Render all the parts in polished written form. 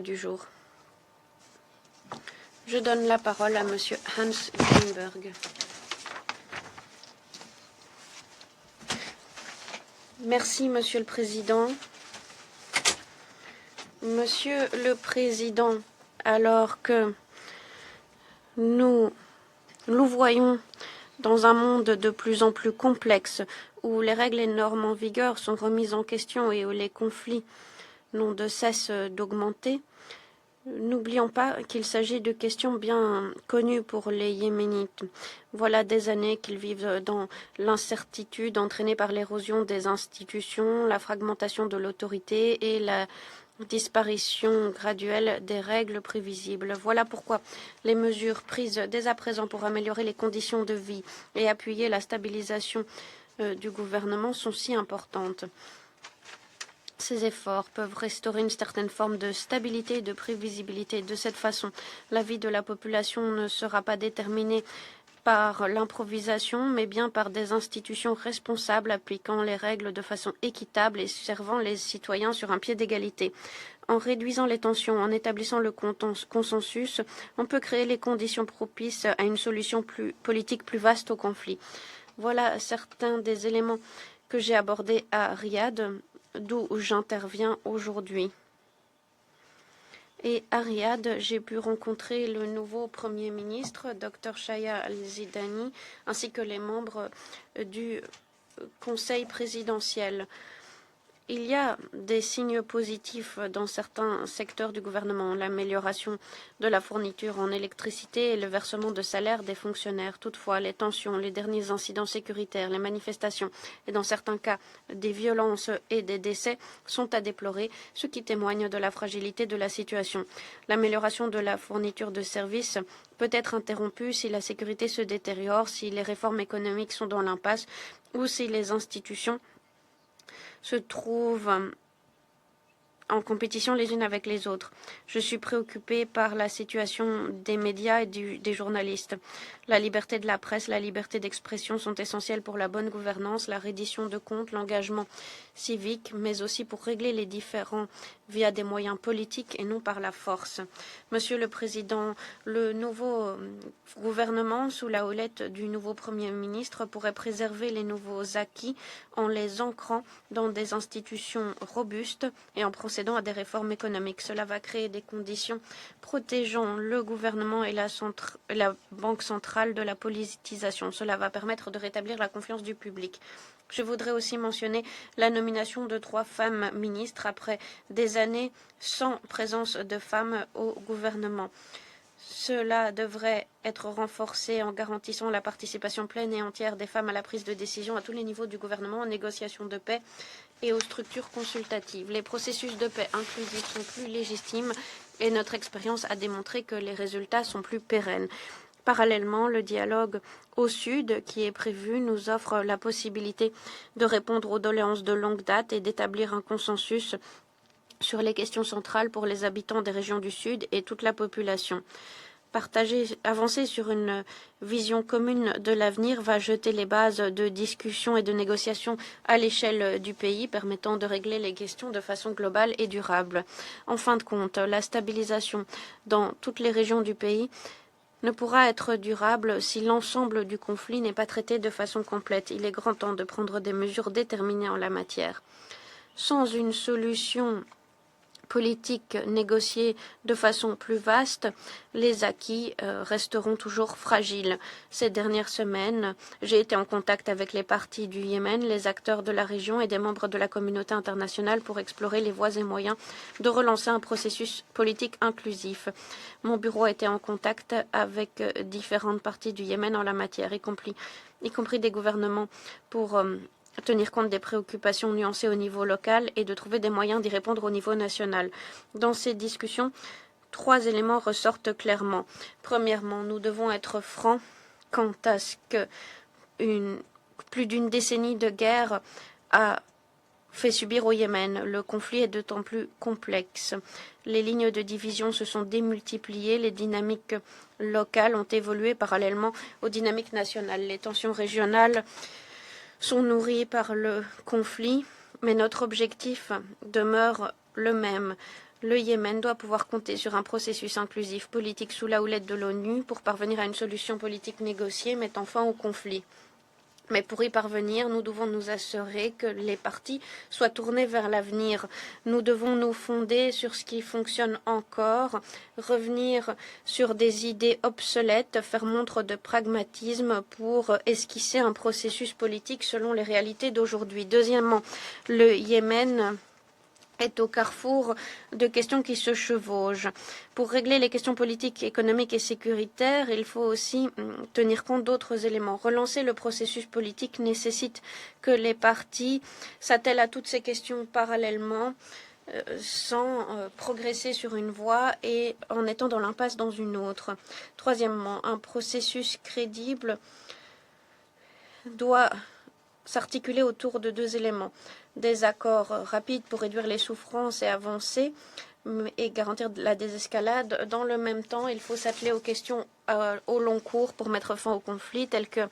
du jour. Je donne la parole à Monsieur Hans Greenberg. Merci, Monsieur le Président. Monsieur le Président, alors que nous voyons dans un monde de plus en plus complexe, où les règles et normes en vigueur sont remises en question et où les conflits n'ont de cesse d'augmenter, n'oublions pas qu'il s'agit de questions bien connues pour les Yéménites. Voilà des années qu'ils vivent dans l'incertitude entraînée par l'érosion des institutions, la fragmentation de l'autorité et la disparition graduelle des règles prévisibles. Voilà pourquoi les mesures prises dès à présent pour améliorer les conditions de vie et appuyer la stabilisation du gouvernement sont si importantes. Ces efforts peuvent restaurer une certaine forme de stabilité et de prévisibilité. De cette façon, la vie de la population ne sera pas déterminée par l'improvisation, mais bien par des institutions responsables appliquant les règles de façon équitable et servant les citoyens sur un pied d'égalité. En réduisant les tensions, en établissant le consensus, on peut créer les conditions propices à une solution politique plus vaste au conflit. Voilà certains des éléments que j'ai abordés à Riyad, d'où j'interviens aujourd'hui. Et à Riyad, j'ai pu rencontrer le nouveau Premier ministre, Dr Shaya Al-Zidani, ainsi que les membres du Conseil présidentiel. Il y a des signes positifs dans certains secteurs du gouvernement, l'amélioration de la fourniture en électricité et le versement de salaires des fonctionnaires. Toutefois, les tensions, les derniers incidents sécuritaires, les manifestations et dans certains cas des violences et des décès sont à déplorer, ce qui témoigne de la fragilité de la situation. L'amélioration de la fourniture de services peut être interrompue si la sécurité se détériore, si les réformes économiques sont dans l'impasse ou si les institutions se trouvent en compétition les unes avec les autres. Je suis préoccupée par la situation des médias et des journalistes. La liberté de la presse, la liberté d'expression sont essentielles pour la bonne gouvernance, la reddition de comptes, l'engagement civique, mais aussi pour régler les différends via des moyens politiques et non par la force. Monsieur le Président, le nouveau gouvernement, sous la houlette du nouveau Premier ministre, pourrait préserver les nouveaux acquis en les ancrant dans des institutions robustes et en procédant à des réformes économiques. Cela va créer des conditions protégeant le gouvernement et la Banque centrale de la politisation. Cela va permettre de rétablir la confiance du public. Je voudrais aussi mentionner la nomination de 3 femmes ministres après des années sans présence de femmes au gouvernement. Cela devrait être renforcé en garantissant la participation pleine et entière des femmes à la prise de décision à tous les niveaux du gouvernement, en négociation de paix et aux structures consultatives. Les processus de paix inclusifs sont plus légitimes et notre expérience a démontré que les résultats sont plus pérennes. Parallèlement, le dialogue au Sud, qui est prévu, nous offre la possibilité de répondre aux doléances de longue date et d'établir un consensus sur les questions centrales pour les habitants des régions du Sud et toute la population. Avancer sur une vision commune de l'avenir va jeter les bases de discussions et de négociations à l'échelle du pays, permettant de régler les questions de façon globale et durable. En fin de compte, la stabilisation dans toutes les régions du pays ne pourra être durable si l'ensemble du conflit n'est pas traité de façon complète. Il est grand temps de prendre des mesures déterminées en la matière. Sans une solution politique négociée de façon plus vaste, les acquis resteront toujours fragiles. Ces dernières semaines, j'ai été en contact avec les partis du Yémen, les acteurs de la région et des membres de la communauté internationale pour explorer les voies et moyens de relancer un processus politique inclusif. Mon bureau a été en contact avec différentes parties du Yémen en la matière, y compris des gouvernements pour tenir compte des préoccupations nuancées au niveau local et de trouver des moyens d'y répondre au niveau national. Dans ces discussions, 3 éléments ressortent clairement. Premièrement, nous devons être francs quant à ce que plus d'une décennie de guerre a fait subir au Yémen. Le conflit est d'autant plus complexe. Les lignes de division se sont démultipliées, les dynamiques locales ont évolué parallèlement aux dynamiques nationales. Les tensions régionales sont nourries par le conflit, mais notre objectif demeure le même, Le Yémen doit pouvoir compter sur un processus inclusif politique sous la houlette de l'ONU pour parvenir à une solution politique négociée mettant fin au conflit. Mais pour y parvenir, nous devons nous assurer que les partis soient tournés vers l'avenir. Nous devons nous fonder sur ce qui fonctionne encore, revenir sur des idées obsolètes, faire montre de pragmatisme pour esquisser un processus politique selon les réalités d'aujourd'hui. Deuxièmement, le Yémen est au carrefour de questions qui se chevauchent. Pour régler les questions politiques, économiques et sécuritaires, il faut aussi tenir compte d'autres éléments. Relancer le processus politique nécessite que les partis s'attellent à toutes ces questions parallèlement, sans progresser sur une voie et en étant dans l'impasse dans une autre. Troisièmement, un processus crédible doit s'articuler autour de deux éléments. Des accords rapides pour réduire les souffrances et avancer et garantir la désescalade. Dans le même temps, il faut s'atteler aux questions au long cours pour mettre fin au conflit, telles que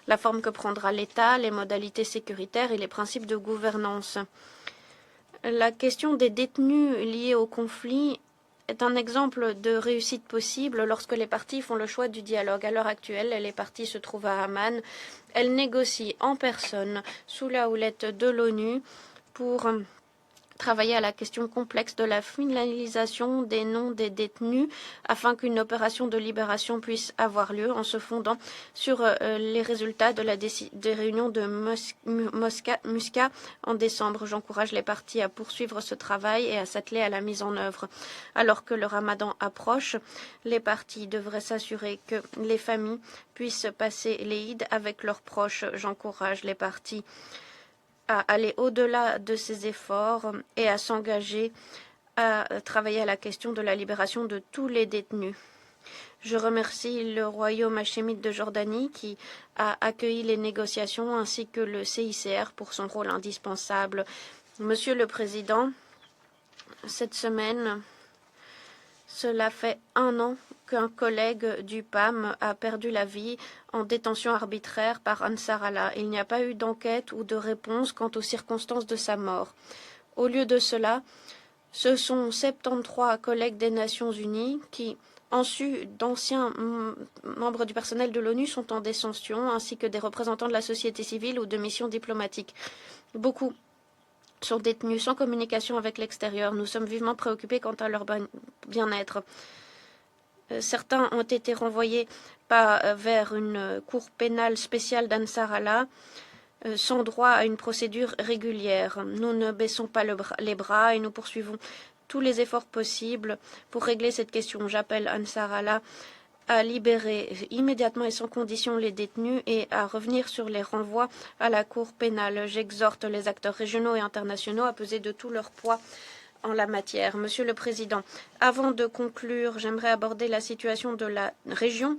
la forme que prendra l'État, les modalités sécuritaires et les principes de gouvernance. La question des détenus liés au conflit est un exemple de réussite possible lorsque les parties font le choix du dialogue. À l'heure actuelle, les parties se trouvent à Amman. Elles négocient en personne sous la houlette de l'ONU pour travailler à la question complexe de la finalisation des noms des détenus afin qu'une opération de libération puisse avoir lieu en se fondant sur les résultats de des réunions de Muscat en décembre. J'encourage les parties à poursuivre ce travail et à s'atteler à la mise en œuvre. Alors que le ramadan approche, les parties devraient s'assurer que les familles puissent passer l'Eid avec leurs proches. J'encourage les parties à aller au-delà de ces efforts et à s'engager à travailler à la question de la libération de tous les détenus. Je remercie le royaume hachémite de Jordanie qui a accueilli les négociations ainsi que le CICR pour son rôle indispensable. Monsieur le Président, cette semaine, cela fait 1 an qu'un collègue du PAM a perdu la vie en détention arbitraire par Ansar Allah. Il n'y a pas eu d'enquête ou de réponse quant aux circonstances de sa mort. Au lieu de cela, ce sont 73 collègues des Nations Unies qui, en sus d'anciens membres du personnel de l'ONU, sont en détention, ainsi que des représentants de la société civile ou de missions diplomatiques. Beaucoup sont détenus sans communication avec l'extérieur. Nous sommes vivement préoccupés quant à leur bien-être. Certains ont été renvoyés vers une cour pénale spéciale d'Ansar Allah sans droit à une procédure régulière. Nous ne baissons pas les bras et nous poursuivons tous les efforts possibles pour régler cette question. J'appelle Ansar Allah à libérer immédiatement et sans condition les détenus et à revenir sur les renvois à la cour pénale. J'exhorte les acteurs régionaux et internationaux à peser de tout leur poids en la matière. Monsieur le Président, avant de conclure, j'aimerais aborder la situation de la région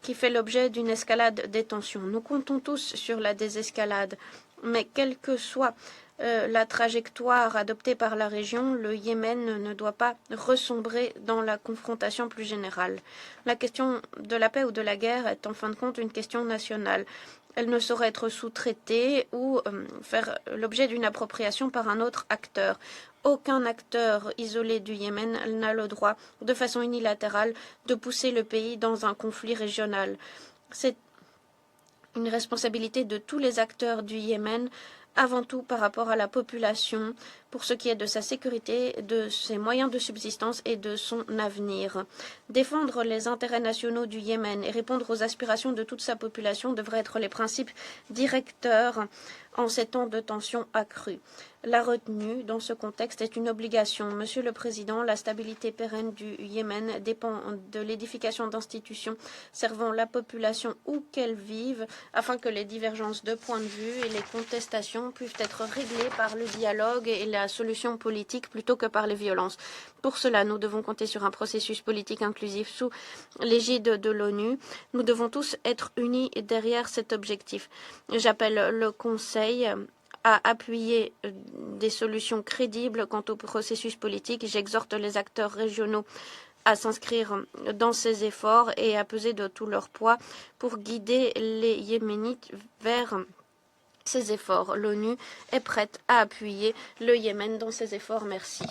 qui fait l'objet d'une escalade des tensions. Nous comptons tous sur la désescalade, mais quelle que soit la trajectoire adoptée par la région, le Yémen ne doit pas ressombrer dans la confrontation plus générale. La question de la paix ou de la guerre est en fin de compte une question nationale. Elle ne saurait être sous-traitée ou faire l'objet d'une appropriation par un autre acteur. Aucun acteur isolé du Yémen n'a le droit, de façon unilatérale, de pousser le pays dans un conflit régional. C'est une responsabilité de tous les acteurs du Yémen, avant tout par rapport à la population, pour ce qui est de sa sécurité, de ses moyens de subsistance et de son avenir. Défendre les intérêts nationaux du Yémen et répondre aux aspirations de toute sa population devraient être les principes directeurs en ces temps de tensions accrues. La retenue dans ce contexte est une obligation. Monsieur le Président, la stabilité pérenne du Yémen dépend de l'édification d'institutions servant la population où qu'elle vive, afin que les divergences de points de vue et les contestations puissent être réglées par le dialogue et la solution politique plutôt que par les violences. Pour cela, nous devons compter sur un processus politique inclusif sous l'égide de l'ONU. Nous devons tous être unis derrière cet objectif. J'appelle le Conseil à appuyer des solutions crédibles quant au processus politique. J'exhorte les acteurs régionaux à s'inscrire dans ces efforts et à peser de tout leur poids pour guider les Yéménites vers ces efforts. L'ONU est prête à appuyer le Yémen dans ces efforts. Merci.